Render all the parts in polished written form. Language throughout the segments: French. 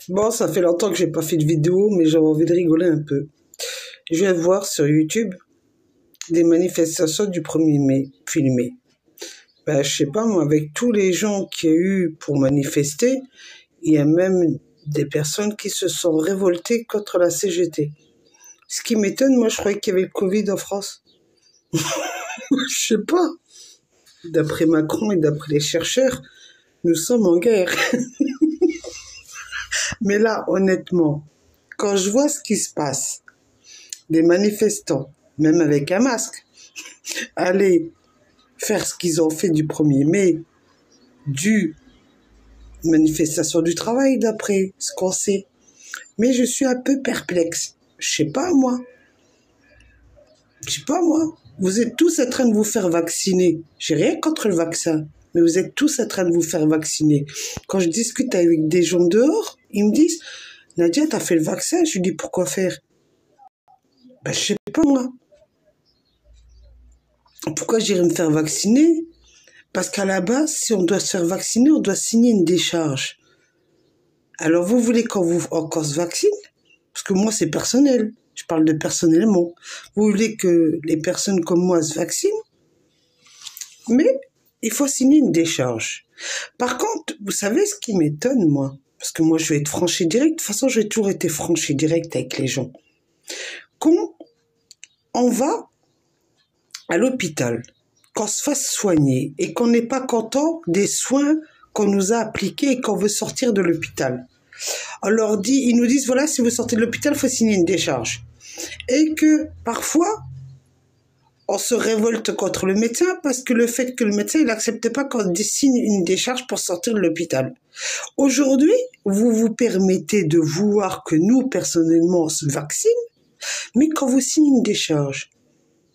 Bon, ça fait longtemps que j'ai pas fait de vidéo, mais j'avais envie de rigoler un peu. Je viens de voir sur YouTube des manifestations du 1er mai filmées. Ben, je sais pas, moi, avec tous les gens qu'il y a eu pour manifester, il y a même des personnes qui se sont révoltées contre la CGT. Ce qui m'étonne, moi, je croyais qu'il y avait le Covid en France. Je sais pas. D'après Macron et d'après les chercheurs, nous sommes en guerre. Mais là, honnêtement, quand je vois ce qui se passe, des manifestants, même avec un masque, aller faire ce qu'ils ont fait du 1er mai, du manifestation du travail, d'après ce qu'on sait. Mais je suis un peu perplexe. Je sais pas, moi. Vous êtes tous en train de vous faire vacciner. J'ai rien contre le vaccin, mais vous êtes tous en train de vous faire vacciner. Quand je discute avec des gens dehors, ils me disent « Nadia, t'as fait le vaccin ?» Je lui dis « Pourquoi faire ?» Ben, je sais pas, moi. Pourquoi j'irais me faire vacciner? Parce qu'à la base, si on doit se faire vacciner, on doit signer une décharge. Alors, vous voulez qu'on se vaccine? Parce que moi, c'est personnel. Je parle de personnellement. Vous voulez que les personnes comme moi se vaccinent? Mais il faut signer une décharge. Par contre, vous savez ce qui m'étonne, moi? Parce que moi, je vais être franche et direct. De toute façon, j'ai toujours été franche et direct avec les gens. Quand on va à l'hôpital, qu'on se fasse soigner et qu'on n'est pas content des soins qu'on nous a appliqués et qu'on veut sortir de l'hôpital. On leur dit, ils nous disent, voilà, si vous sortez de l'hôpital, il faut signer une décharge. Et que, parfois, on se révolte contre le médecin parce que le fait que le médecin, il n'accepte pas qu'on signe une décharge pour sortir de l'hôpital. Aujourd'hui, vous vous permettez de vouloir que nous, personnellement, on se vaccine, mais quand vous signez une décharge,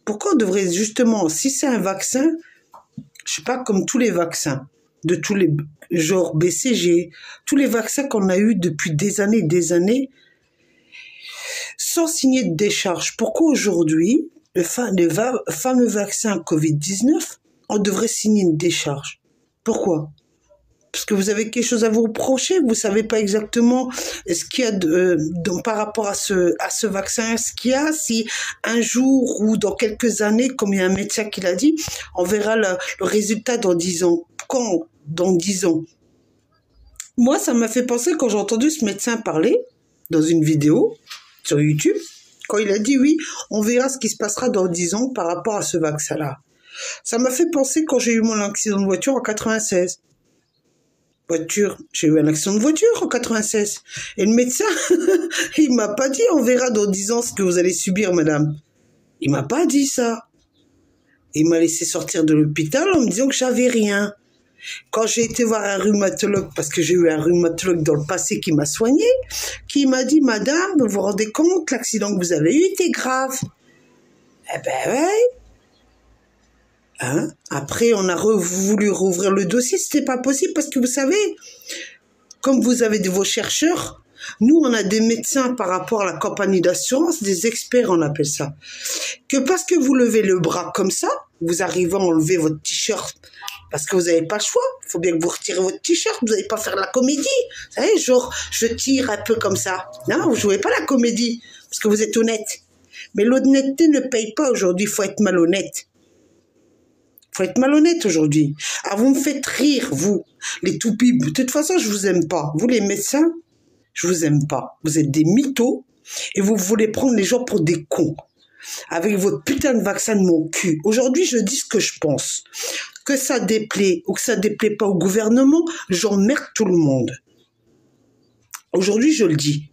pourquoi on devrait justement, si c'est un vaccin, je sais pas, comme tous les vaccins, de tous les genres BCG, tous les vaccins qu'on a eu depuis des années, sans signer de décharge. Pourquoi aujourd'hui, le fameux vaccin Covid-19, on devrait signer une décharge? Pourquoi? Parce que vous avez quelque chose à vous reprocher, vous savez pas exactement ce qu'il y a par rapport à ce vaccin, ce qu'il y a, si un jour ou dans quelques années, comme il y a un médecin qui l'a dit, on verra le résultat dans 10 ans. Quand? Dans 10 ans. Moi, ça m'a fait penser quand j'ai entendu ce médecin parler dans une vidéo sur YouTube, quand il a dit oui, on verra ce qui se passera dans 10 ans par rapport à ce vaccin-là. Ça m'a fait penser quand j'ai eu mon accident de voiture en 96. J'ai eu un accident de voiture en 96. Et le médecin, il m'a pas dit, on verra dans 10 ans ce que vous allez subir, madame. Il m'a pas dit ça. Il m'a laissé sortir de l'hôpital en me disant que j'avais rien. Quand j'ai été voir un rhumatologue, parce que j'ai eu un rhumatologue dans le passé qui m'a soigné, qui m'a dit, madame, vous vous rendez compte, l'accident que vous avez eu était grave. Eh ben ouais. Hein? Après, on a voulu rouvrir le dossier, c'était pas possible parce que vous savez, comme vous avez vos chercheurs, nous, on a des médecins par rapport à la compagnie d'assurance, des experts, on appelle ça. Que parce que vous levez le bras comme ça, vous arrivez à enlever votre t-shirt parce que vous n'avez pas le choix. Il faut bien que vous retirez votre t-shirt, vous n'allez pas faire la comédie. Vous savez, genre, je tire un peu comme ça. Non, vous jouez pas la comédie parce que vous êtes honnête. Mais l'honnêteté ne paye pas aujourd'hui, il faut être malhonnête. Faut être malhonnête aujourd'hui. Ah, vous me faites rire, vous, les toupies. De toute façon, je vous aime pas. Vous, les médecins, je vous aime pas. Vous êtes des mythos et vous voulez prendre les gens pour des cons. Avec votre putain de vaccin de mon cul. Aujourd'hui, je dis ce que je pense. Que ça déplaît ou que ça déplaît pas au gouvernement, j'emmerde tout le monde. Aujourd'hui, je le dis.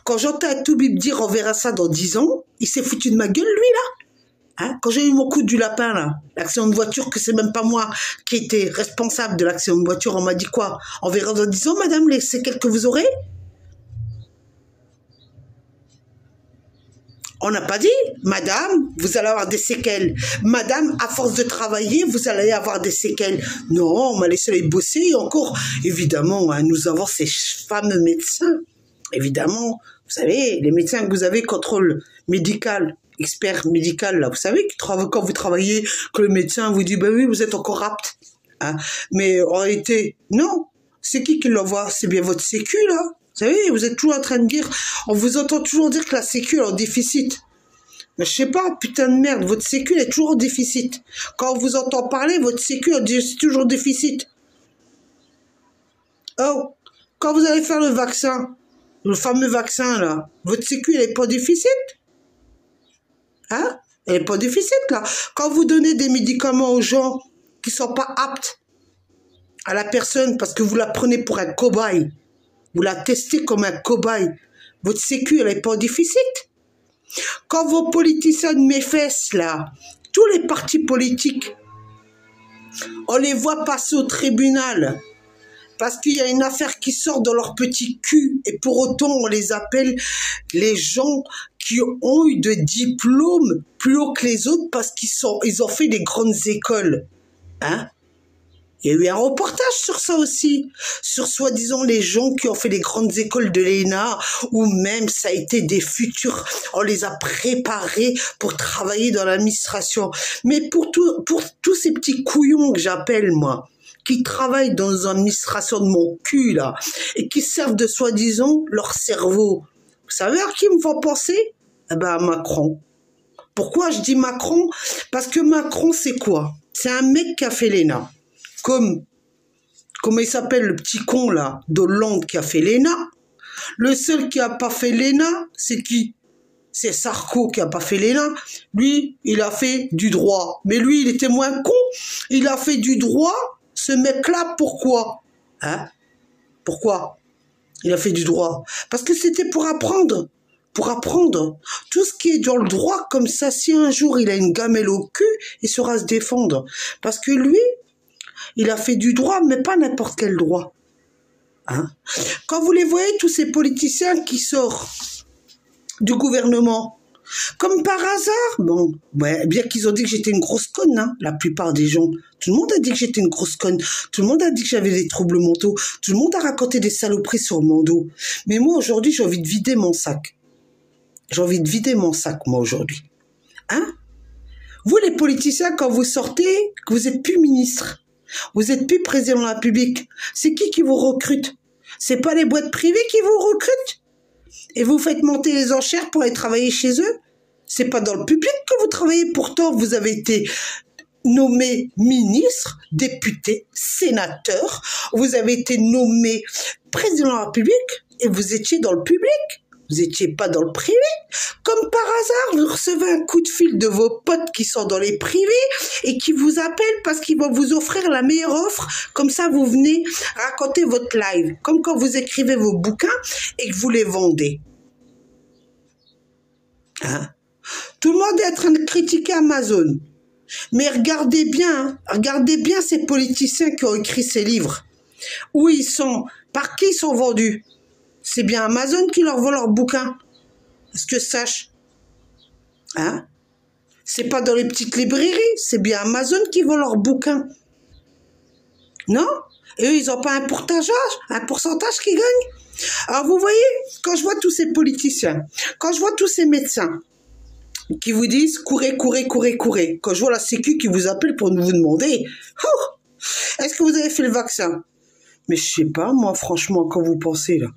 Quand j'entends un toubib dire on verra ça dans 10 ans, il s'est foutu de ma gueule, lui, là. Hein? Quand j'ai eu mon coup du lapin, là, l'accident de voiture, que c'est même pas moi qui étais responsable de l'accident de voiture, on m'a dit quoi? On verra dans 10 ans, madame, les séquelles que vous aurez? On n'a pas dit, madame, vous allez avoir des séquelles. Madame, à force de travailler, vous allez avoir des séquelles. Non, on m'a laissé aller bosser et encore, évidemment, hein, nous avons ces fameux médecins. Évidemment, vous savez, les médecins que vous avez, contrôle médical, expert médical, là, vous savez, quand vous travaillez, que le médecin vous dit, ben oui, vous êtes encore apte. Hein. Mais en réalité, non. C'est qui l'envoie? C'est bien votre sécu, là. savez, vous êtes toujours en train de dire, on vous entend toujours dire que la sécu est en déficit. Mais je sais pas, putain de merde, votre sécu est toujours en déficit. Quand on vous entend parler, votre sécu est toujours en déficit. Oh, quand vous allez faire le vaccin, le fameux vaccin là, votre sécu elle est pas en déficit? Hein? Elle est pas en déficit là. Quand vous donnez des médicaments aux gens qui sont pas aptes à la personne parce que vous la prenez pour un cobaye, vous la testez comme un cobaye, votre sécu elle est pas en déficit? Quand vos politiciens de mes fesses, là, tous les partis politiques, on les voit passer au tribunal parce qu'il y a une affaire qui sort dans leur petit cul et pour autant on les appelle les gens qui ont eu de diplômes plus haut que les autres parce qu'ils ont fait des grandes écoles. Hein? Il y a eu un reportage sur ça aussi, sur soi-disant les gens qui ont fait les grandes écoles de l'ENA, ou même ça a été des futurs, on les a préparés pour travailler dans l'administration. Mais pour tous ces petits couillons que j'appelle moi, qui travaillent dans l'administration de mon cul là, et qui servent de soi-disant leur cerveau, vous savez à qui me font penser? Eh ben à Macron. Pourquoi je dis Macron? Parce que Macron c'est quoi? C'est un mec qui a fait l'ENA. Comment il s'appelle le petit con là, d'Hollande qui a fait l'ENA. Le seul qui a pas fait l'ENA, c'est qui? C'est Sarko qui a pas fait l'ENA. Lui, il a fait du droit. Mais lui, il était moins con. Il a fait du droit. Ce mec-là, pourquoi? Hein? Pourquoi? Il a fait du droit. Parce que c'était pour apprendre. Pour apprendre. Tout ce qui est dans le droit, comme ça, si un jour il a une gamelle au cul, il saura se défendre. Parce que lui, il a fait du droit, mais pas n'importe quel droit. Hein? Quand vous les voyez, tous ces politiciens qui sortent du gouvernement, comme par hasard, bon, ouais, bien qu'ils ont dit que j'étais une grosse conne, hein, la plupart des gens. Tout le monde a dit que j'étais une grosse conne. Tout le monde a dit que j'avais des troubles mentaux. Tout le monde a raconté des saloperies sur mon dos. Mais moi, aujourd'hui, j'ai envie de vider mon sac. J'ai envie de vider mon sac, moi, aujourd'hui. Hein? Vous, les politiciens, quand vous sortez, que vous êtes plus ministre, vous n'êtes plus président de la République. C'est qui vous recrute? C'est pas les boîtes privées qui vous recrutent? Et vous faites monter les enchères pour aller travailler chez eux? C'est pas dans le public que vous travaillez. Pourtant, vous avez été nommé ministre, député, sénateur. Vous avez été nommé président de la République et vous étiez dans le public. Vous n'étiez pas dans le privé. Comme par hasard, vous recevez un coup de fil de vos potes qui sont dans les privés et qui vous appellent parce qu'ils vont vous offrir la meilleure offre. Comme ça, vous venez raconter votre live. Comme quand vous écrivez vos bouquins et que vous les vendez. Hein? Tout le monde est en train de critiquer Amazon. Mais regardez bien ces politiciens qui ont écrit ces livres. Où ils sont? Par qui ils sont vendus? C'est bien Amazon qui leur vend leurs bouquins. Est-ce que sache? Hein? C'est pas dans les petites librairies, c'est bien Amazon qui vend leurs bouquins. Non? Et eux, ils n'ont pas un pourcentage qu'ils gagnent. Alors vous voyez, quand je vois tous ces politiciens, quand je vois tous ces médecins qui vous disent courez, quand je vois la sécu qui vous appelle pour vous demander oh, est-ce que vous avez fait le vaccin? Mais je sais pas, moi, franchement, quand vous pensez là.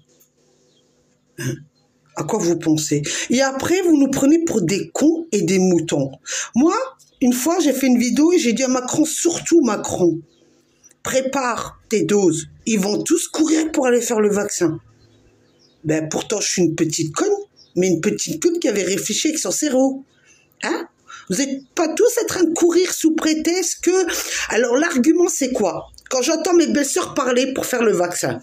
À quoi vous pensez? Et après, vous nous prenez pour des cons et des moutons. Moi, une fois, j'ai fait une vidéo et j'ai dit à Macron, surtout Macron, prépare tes doses. Ils vont tous courir pour aller faire le vaccin. Ben, pourtant, je suis une petite conne, mais une petite conne qui avait réfléchi avec son cerveau. Hein? Vous n'êtes pas tous en train de courir sous prétexte que... Alors, l'argument, c'est quoi? Quand j'entends mes belles-sœurs parler pour faire le vaccin,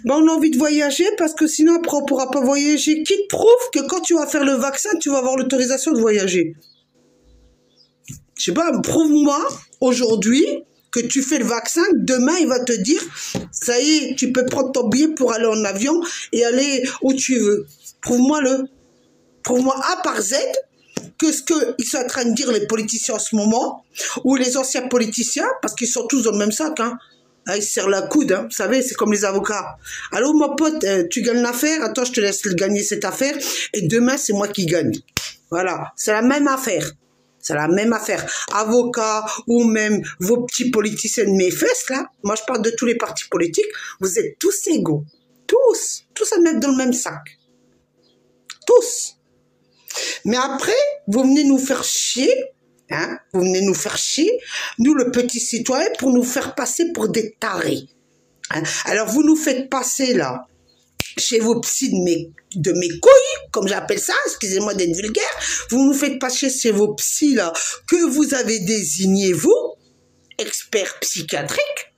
ben on a envie de voyager parce que sinon après on ne pourra pas voyager. Qui te prouve que quand tu vas faire le vaccin, tu vas avoir l'autorisation de voyager? Je sais pas, prouve-moi aujourd'hui que tu fais le vaccin, demain il va te dire, ça y est, tu peux prendre ton billet pour aller en avion et aller où tu veux. Prouve-moi-le. Prouve-moi A par Z que ce qu'ils sont en train de dire les politiciens en ce moment, ou les anciens politiciens, parce qu'ils sont tous dans le même sac, hein. Ils se serrent la coude, hein. Vous savez, c'est comme les avocats. Allô, mon pote, tu gagnes l'affaire, attends, je te laisse gagner cette affaire, et demain, c'est moi qui gagne. Voilà, c'est la même affaire. C'est la même affaire. Avocats, ou même vos petits politiciens de mes fesses, là, moi je parle de tous les partis politiques, vous êtes tous égaux. tous à mettre dans le même sac. Tous. Mais après, vous venez nous faire chier, hein, vous venez nous faire chier, nous le petit citoyen, pour nous faire passer pour des tarés. Hein. Alors vous nous faites passer là, chez vos psys de mes couilles, comme j'appelle ça, excusez-moi d'être vulgaire, vous nous faites passer chez vos psys là, que vous avez désigné vous, experts psychiatriques.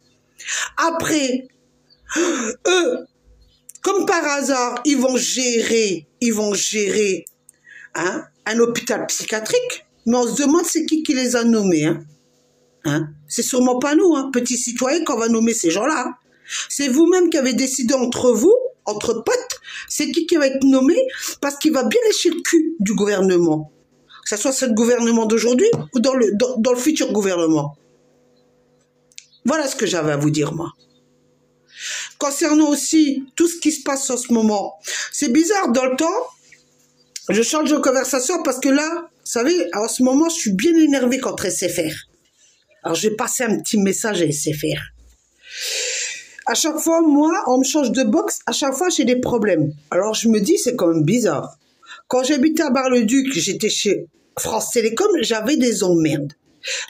Après, eux, comme par hasard, ils vont gérer, hein, un hôpital psychiatrique, mais on se demande c'est qui les a nommés. Hein. Hein? C'est sûrement pas nous, hein, petits citoyens, qu'on va nommer ces gens-là. C'est vous-même qui avez décidé entre vous, entre potes, c'est qui va être nommé, parce qu'il va bien lécher le cul du gouvernement. Que ce soit ce gouvernement d'aujourd'hui ou dans le futur gouvernement. Voilà ce que j'avais à vous dire, moi. Concernant aussi tout ce qui se passe en ce moment, c'est bizarre, dans le temps, je change de conversation parce que là, vous savez, en ce moment, je suis bien énervée contre SFR. Alors, je vais passer un petit message à SFR. À chaque fois, moi, on me change de box, à chaque fois, j'ai des problèmes. Alors, je me dis, c'est quand même bizarre. Quand j'habitais à Bar-le-Duc, j'étais chez France Télécom, j'avais des emmerdes.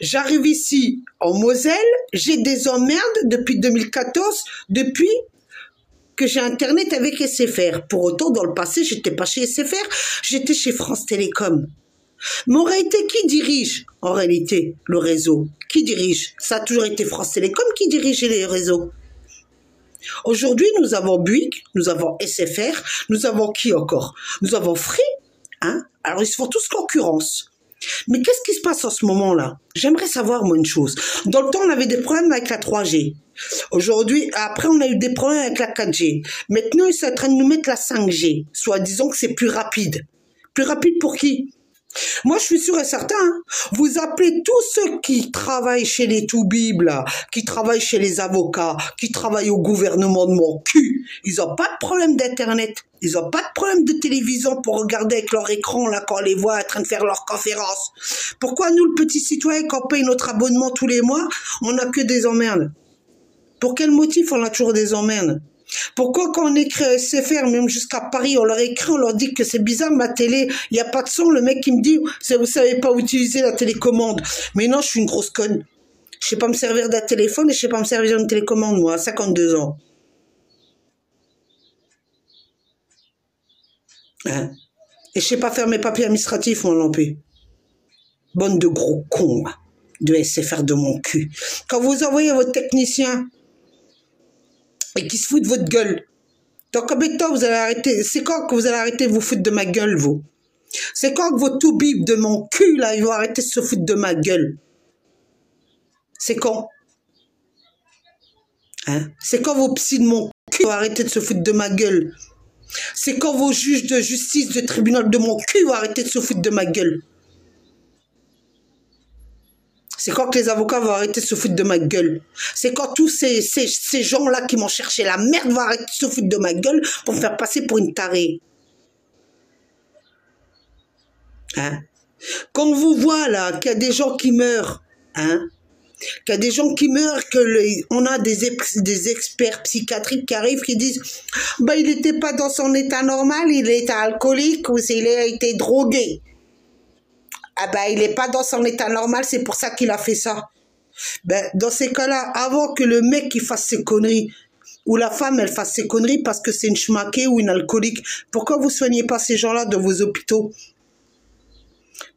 J'arrive ici, en Moselle, j'ai des emmerdes depuis 2014, depuis que j'ai Internet avec SFR. Pour autant, dans le passé, j'étais pas chez SFR, j'étais chez France Télécom. Mais en réalité, qui dirige, en réalité, le réseau? Qui dirige? Ça a toujours été France Télécom qui dirigeait les réseaux. Aujourd'hui, nous avons Bouygues, nous avons SFR, nous avons qui encore? Nous avons Free, hein? Alors, ils se font tous concurrence. Mais qu'est-ce qui se passe en ce moment-là? J'aimerais savoir, moi, une chose. Dans le temps, on avait des problèmes avec la 3G. Aujourd'hui, après, on a eu des problèmes avec la 4G. Maintenant, ils sont en train de nous mettre la 5G. Soit disons que c'est plus rapide. Plus rapide pour qui? Moi, je suis sûr et certain, hein, vous appelez tous ceux qui travaillent chez les toubibs, là, qui travaillent chez les avocats, qui travaillent au gouvernement de mon cul. Ils n'ont pas de problème d'Internet. Ils n'ont pas de problème de télévision pour regarder avec leur écran, là, quand on les voit en train de faire leurs conférences. Pourquoi nous, le petit citoyen, quand on paye notre abonnement tous les mois, on n'a que des emmerdes? Pour quel motif on a toujours des emmerdes? Pourquoi quand on écrit à SFR, même jusqu'à Paris, on leur écrit, on leur dit que c'est bizarre, ma télé, il n'y a pas de son, le mec qui me dit, vous savez pas utiliser la télécommande. Mais non, je suis une grosse conne. Je sais pas me servir d'un téléphone et je sais pas me servir d'une télécommande, moi, à 52 ans. Hein? Et je sais pas faire mes papiers administratifs, mon lampé. Bande de gros cons, de SFR de mon cul. Quand vous envoyez votre technicien, et qui se fout de votre gueule. Dans combien de temps vous allez arrêter? C'est quand que vous allez arrêter de vous foutre de ma gueule, vous? C'est quand que vos toubibs de mon cul, là, ils vont arrêter de se foutre de ma gueule? C'est quand? Hein? C'est quand vos psys de mon cul vont arrêter de se foutre de ma gueule? C'est quand vos juges de justice, de tribunal de mon cul vont arrêter de se foutre de ma gueule? C'est quand que les avocats vont arrêter de se foutre de ma gueule? C'est quand tous ces gens-là qui m'ont cherché la merde vont arrêter de se foutre de ma gueule pour me faire passer pour une tarée? Hein? Quand on vous voit là, qu'il y a des gens qui meurent, hein? Qu'il y a des gens qui meurent, on a des experts psychiatriques qui arrivent, qui disent bah, il n'était pas dans son état normal, il était alcoolique ou il a été drogué. Ah ben, il n'est pas dans son état normal, c'est pour ça qu'il a fait ça. Ben, dans ces cas-là, avant que le mec il fasse ses conneries, ou la femme elle fasse ses conneries parce que c'est une schmaquée ou une alcoolique, pourquoi vous soignez pas ces gens-là dans vos hôpitaux?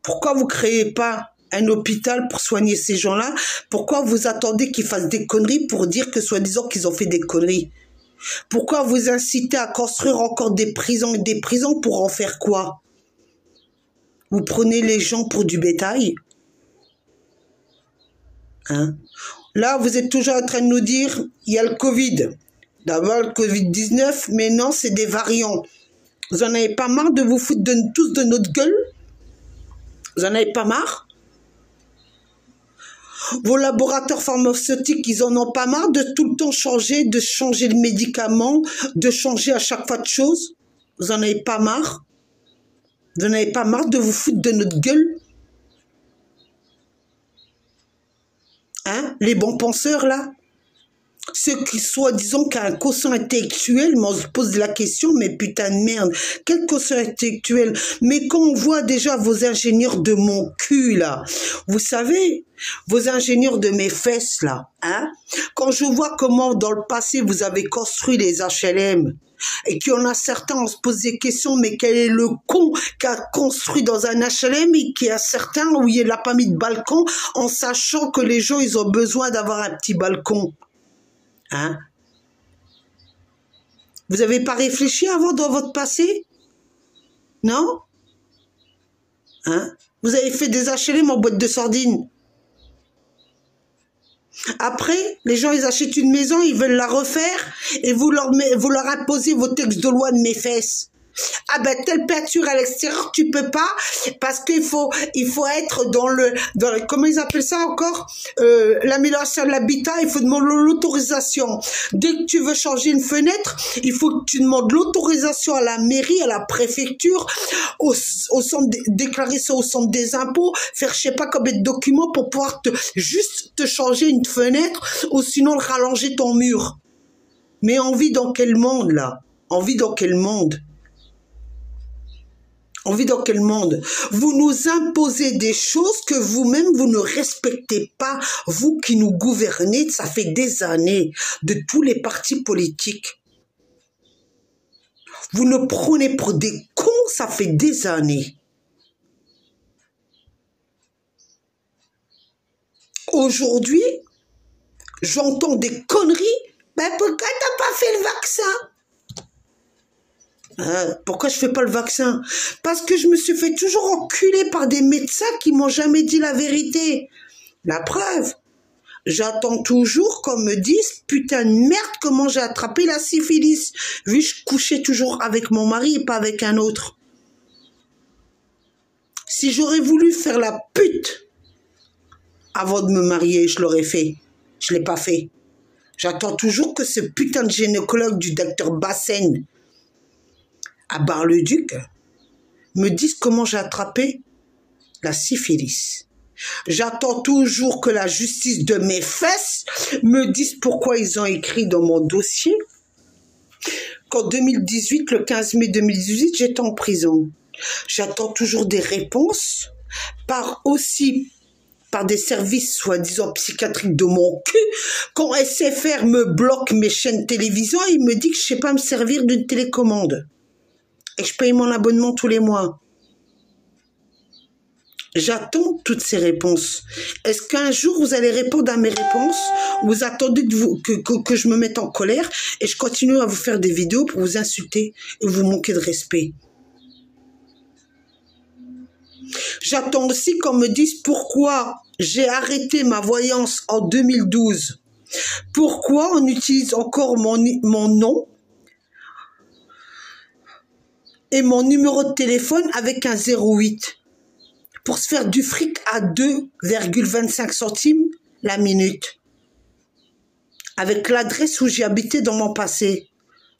Pourquoi vous créez pas un hôpital pour soigner ces gens-là? Pourquoi vous attendez qu'ils fassent des conneries pour dire que soi-disant qu'ils ont fait des conneries? Pourquoi vous incitez à construire encore des prisons et des prisons pour en faire quoi? Vous prenez les gens pour du bétail? Hein? Là, vous êtes toujours en train de nous dire, il y a le Covid. D'abord, le Covid-19, mais non, c'est des variants. Vous en avez pas marre de vous foutre tous de notre gueule? Vous en avez pas marre? Vos laboratoires pharmaceutiques, ils en ont pas marre de tout le temps changer, de changer de médicaments, de changer à chaque fois de choses? Vous en avez pas marre? Vous n'avez pas marre de vous foutre de notre gueule? Hein? Les bons penseurs, là? Ceux qui soi-disant qui a un quotient intellectuel, mais on se pose la question, mais putain de merde, quel quotient intellectuel? Mais quand on voit déjà vos ingénieurs de mon cul, là, vous savez, vos ingénieurs de mes fesses, là, hein, quand je vois comment dans le passé vous avez construit les HLM, et qu'il y en a certains, on se pose des questions, mais quel est le con qui a construit dans un HLM et qui a certains où il n'a pas mis de balcon en sachant que les gens, ils ont besoin d'avoir un petit balcon. Hein? Vous n'avez pas réfléchi avant dans votre passé? Non? Hein? Vous avez fait des HLM en boîte de sardines. Après, les gens, ils achètent une maison, ils veulent la refaire et vous leur imposez vos textes de loi de mes fesses. Ah ben, telle peinture à l'extérieur, tu peux pas, parce qu'il faut être dans le, comment ils appellent ça encore, l'amélioration de l'habitat, il faut demander l'autorisation. Dès que tu veux changer une fenêtre, il faut que tu demandes l'autorisation à la mairie, à la préfecture, au centre, déclarer ça au centre des impôts, faire je sais pas combien de documents pour pouvoir juste te changer une fenêtre, ou sinon rallonger ton mur. Mais on vit dans quel monde, là? On vit dans quel monde? On vit dans quel monde? Vous nous imposez des choses que vous-même, vous ne respectez pas. Vous qui nous gouvernez, ça fait des années, de tous les partis politiques. Vous nous prenez pour des cons, ça fait des années. Aujourd'hui, j'entends des conneries. Ben pourquoi t'as pas fait le vaccin? Pourquoi je fais pas le vaccin? Parce que je me suis fait toujours enculer par des médecins qui m'ont jamais dit la vérité. La preuve, j'attends toujours qu'on me dise putain de merde comment j'ai attrapé la syphilis. Vu que je couchais toujours avec mon mari et pas avec un autre. Si j'aurais voulu faire la pute avant de me marier, je l'aurais fait. Je l'ai pas fait. J'attends toujours que ce putain de gynécologue du docteur Bassène à Bar-le-Duc me disent comment j'ai attrapé la syphilis. J'attends toujours que la justice de mes fesses me dise pourquoi ils ont écrit dans mon dossier qu'en 2018, le 15 mai 2018, j'étais en prison. J'attends toujours des réponses par des services soi-disant psychiatriques de mon cul. Quand SFR me bloque mes chaînes télévision, il me dit que je ne sais pas me servir d'une télécommande. Et je paye mon abonnement tous les mois. J'attends toutes ces réponses. Est-ce qu'un jour vous allez répondre à mes réponses ou vous attendez que je me mette en colère et je continue à vous faire des vidéos pour vous insulter et vous manquer de respect? J'attends aussi qu'on me dise pourquoi j'ai arrêté ma voyance en 2012. Pourquoi on utilise encore mon nom et mon numéro de téléphone avec un 08 pour se faire du fric à 2,25 centimes la minute. Avec l'adresse où j'ai habité dans mon passé.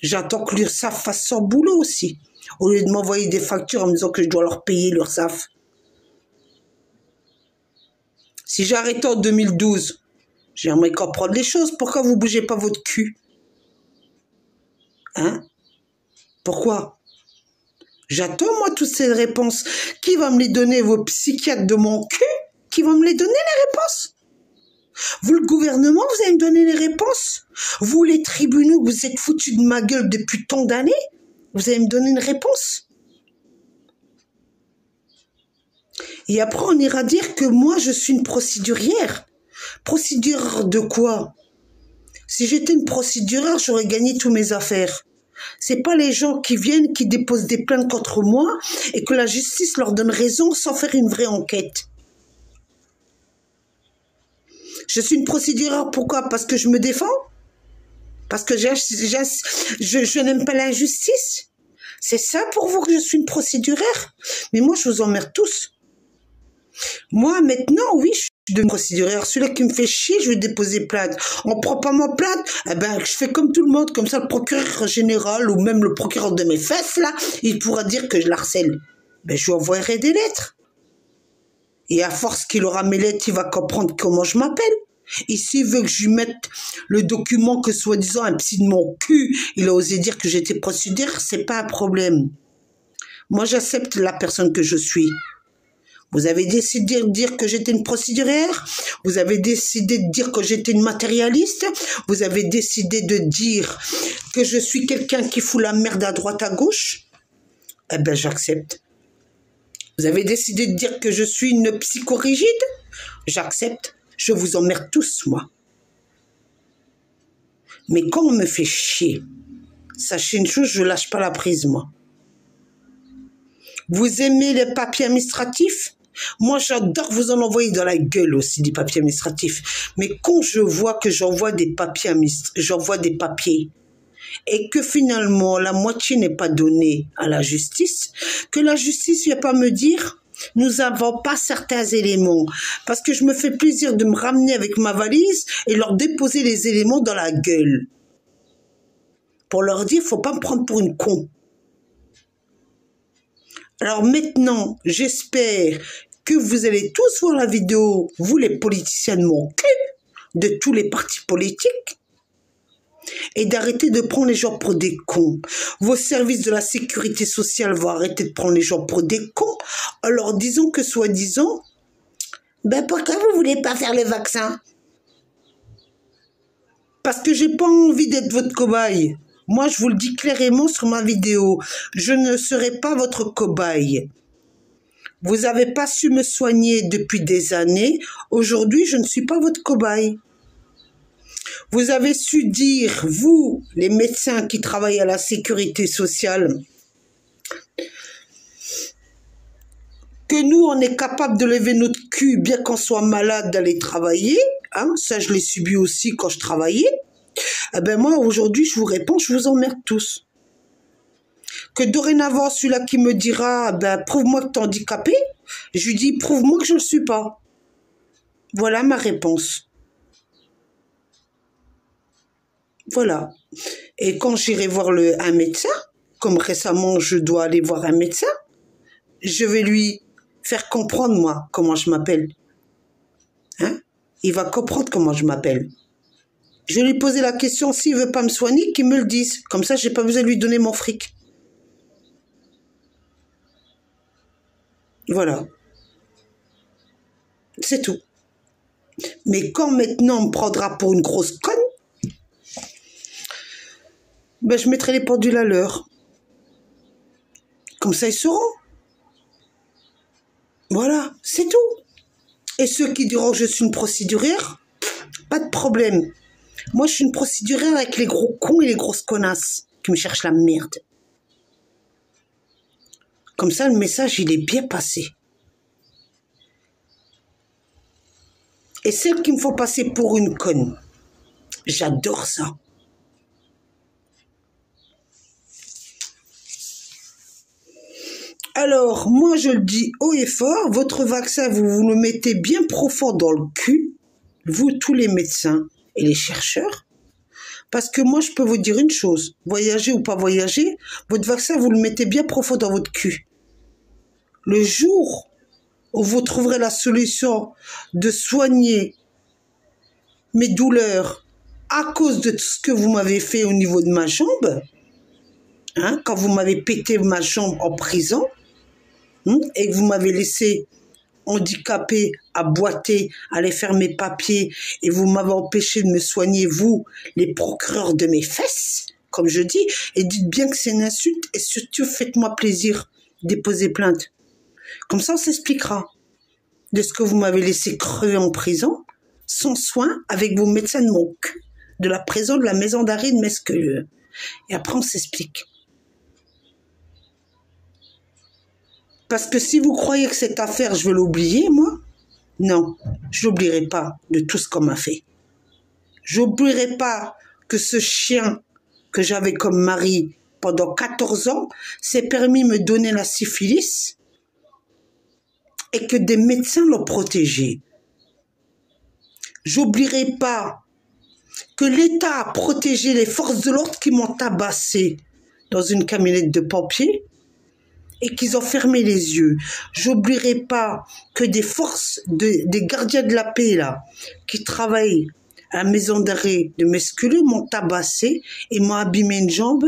J'attends que l'URSSAF fasse son boulot aussi. Au lieu de m'envoyer des factures en me disant que je dois leur payer l'URSSAF. Si j'ai arrêté en 2012, j'aimerais comprendre les choses. Pourquoi vous ne bougez pas votre cul? Hein? Pourquoi? J'attends, moi, toutes ces réponses. Qui va me les donner? Vos psychiatres de mon cul? Qui vont me les donner, les réponses? Vous, le gouvernement, vous allez me donner les réponses? Vous, les tribunaux, vous êtes foutus de ma gueule depuis tant d'années? Vous allez me donner une réponse? Et après, on ira dire que moi, je suis une procédurière. Procédurière de quoi? Si j'étais une procédurière, j'aurais gagné tous mes affaires. C'est pas les gens qui viennent, qui déposent des plaintes contre moi et que la justice leur donne raison sans faire une vraie enquête. Je suis une procédurière, pourquoi? Parce que je me défends? Parce que je n'aime pas l'injustice? C'est ça pour vous que je suis une procédurière? Mais moi, je vous emmerde tous. Moi, maintenant, oui, je suis de procédurière. Celui qui me fait chier, je vais déposer plainte. On prend pas ma plainte, eh ben, je fais comme tout le monde. Comme ça, le procureur général ou même le procureur de mes fesses, là, il pourra dire que je l'harcèle. Ben, je lui envoierai des lettres. Et à force qu'il aura mes lettres, il va comprendre comment je m'appelle. Ici, il veut que je lui mette le document que soi-disant un psy de mon cul, il a osé dire que j'étais procédure, c'est pas un problème. Moi, j'accepte la personne que je suis. Vous avez décidé de dire que j'étais une procédurière, vous avez décidé de dire que j'étais une matérialiste, vous avez décidé de dire que je suis quelqu'un qui fout la merde à droite à gauche. Eh ben, j'accepte. Vous avez décidé de dire que je suis une psychorigide. J'accepte. Je vous emmerde tous, moi. Mais quand on me fait chier, sachez une chose, je lâche pas la prise, moi. Vous aimez les papiers administratifs? Moi, j'adore vous en envoyer dans la gueule aussi, des papiers administratifs. Mais quand je vois que j'envoie des papiers et que finalement, la moitié n'est pas donnée à la justice, que la justice ne vient pas me dire « nous n'avons pas certains éléments ». Parce que je me fais plaisir de me ramener avec ma valise et leur déposer les éléments dans la gueule. Pour leur dire « il ne faut pas me prendre pour une con ». Alors maintenant, j'espère que vous allez tous voir la vidéo, vous les politiciens de mon cul, de tous les partis politiques, et d'arrêter de prendre les gens pour des cons. Vos services de la sécurité sociale vont arrêter de prendre les gens pour des cons, alors disons que soi-disant, ben pourquoi vous voulez pas faire le vaccin? Parce que j'ai pas envie d'être votre cobaye. Moi, je vous le dis clairement sur ma vidéo, je ne serai pas votre cobaye. Vous n'avez pas su me soigner depuis des années. Aujourd'hui, je ne suis pas votre cobaye. Vous avez su dire, vous, les médecins qui travaillent à la sécurité sociale, que nous, on est capable de lever notre cul, bien qu'on soit malade, d'aller travailler. Hein, ça, je l'ai subi aussi quand je travaillais. Eh ben moi, aujourd'hui, je vous réponds, je vous emmerde tous. Que dorénavant, celui-là qui me dira, ben, prouve-moi que t'es handicapé, je lui dis, prouve-moi que je ne le suis pas. Voilà ma réponse. Voilà. Et quand j'irai voir un médecin, comme récemment je dois aller voir un médecin, je vais lui faire comprendre, moi, comment je m'appelle. Hein? Il va comprendre comment je m'appelle. Je vais lui poser la question, s'il ne veut pas me soigner, qu'il me le dise. Comme ça, je n'ai pas besoin de lui donner mon fric. Voilà. C'est tout. Mais quand maintenant on me prendra pour une grosse conne, ben je mettrai les pendules à l'heure. Comme ça, ils sauront. Voilà, c'est tout. Et ceux qui diront que je suis une procédurière, pas de problème. Moi, je suis une procédurière avec les gros cons et les grosses connasses qui me cherchent la merde. Comme ça, le message, il est bien passé. Et celles qui me font passer pour une conne, j'adore ça. Alors, moi, je le dis haut et fort, votre vaccin, vous le mettez bien profond dans le cul, vous, tous les médecins et les chercheurs, parce que moi, je peux vous dire une chose, voyager ou pas voyager, votre vaccin, vous le mettez bien profond dans votre cul. Le jour où vous trouverez la solution de soigner mes douleurs à cause de tout ce que vous m'avez fait au niveau de ma jambe, hein, quand vous m'avez pété ma jambe en prison, et que vous m'avez laissé handicapé, à boiter, à aller faire mes papiers, et vous m'avez empêché de me soigner, vous, les procureurs de mes fesses, comme je dis, et dites bien que c'est une insulte, et surtout faites-moi plaisir, déposez plainte. Comme ça, on s'expliquera de ce que vous m'avez laissé crever en prison, sans soin, avec vos médecins de mon cul, de la prison de la maison d'arrêt de Mesquelieu. Et après, on s'explique. Parce que si vous croyez que cette affaire, je vais l'oublier, moi, non, je n'oublierai pas de tout ce qu'on m'a fait. Je n'oublierai pas que ce chien que j'avais comme mari pendant 14 ans s'est permis de me donner la syphilis et que des médecins l'ont protégé. J'oublierai pas que l'État a protégé les forces de l'ordre qui m'ont tabassé dans une camionnette de pompiers et qu'ils ont fermé les yeux. J'oublierai pas que des forces, des gardiens de la paix là, qui travaillent à la maison d'arrêt de Mesqueleux m'ont tabassé et m'ont abîmé une jambe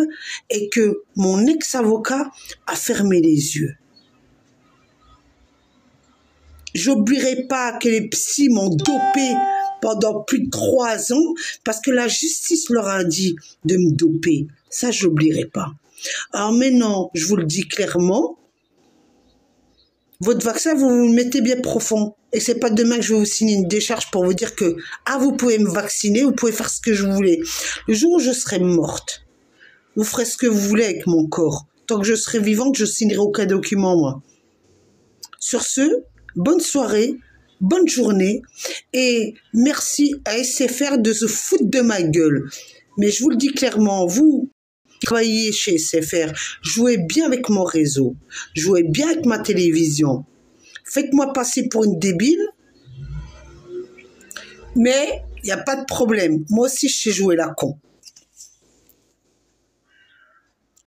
et que mon ex-avocat a fermé les yeux. J'oublierai pas que les psys m'ont dopé pendant plus de 3 ans parce que la justice leur a dit de me doper. Ça, j'oublierai pas. Alors maintenant, je vous le dis clairement, votre vaccin, vous le mettez bien profond. Et c'est pas demain que je vais vous signer une décharge pour vous dire que, ah, vous pouvez me vacciner, vous pouvez faire ce que je voulais. Le jour où je serai morte, vous ferez ce que vous voulez avec mon corps. Tant que je serai vivante, je signerai aucun document, moi. Sur ce, bonne soirée, bonne journée, et merci à SFR de se foutre de ma gueule. Mais je vous le dis clairement, vous qui travaillez chez SFR, jouez bien avec mon réseau, jouez bien avec ma télévision. Faites-moi passer pour une débile, mais il n'y a pas de problème. Moi aussi, je sais jouer la con.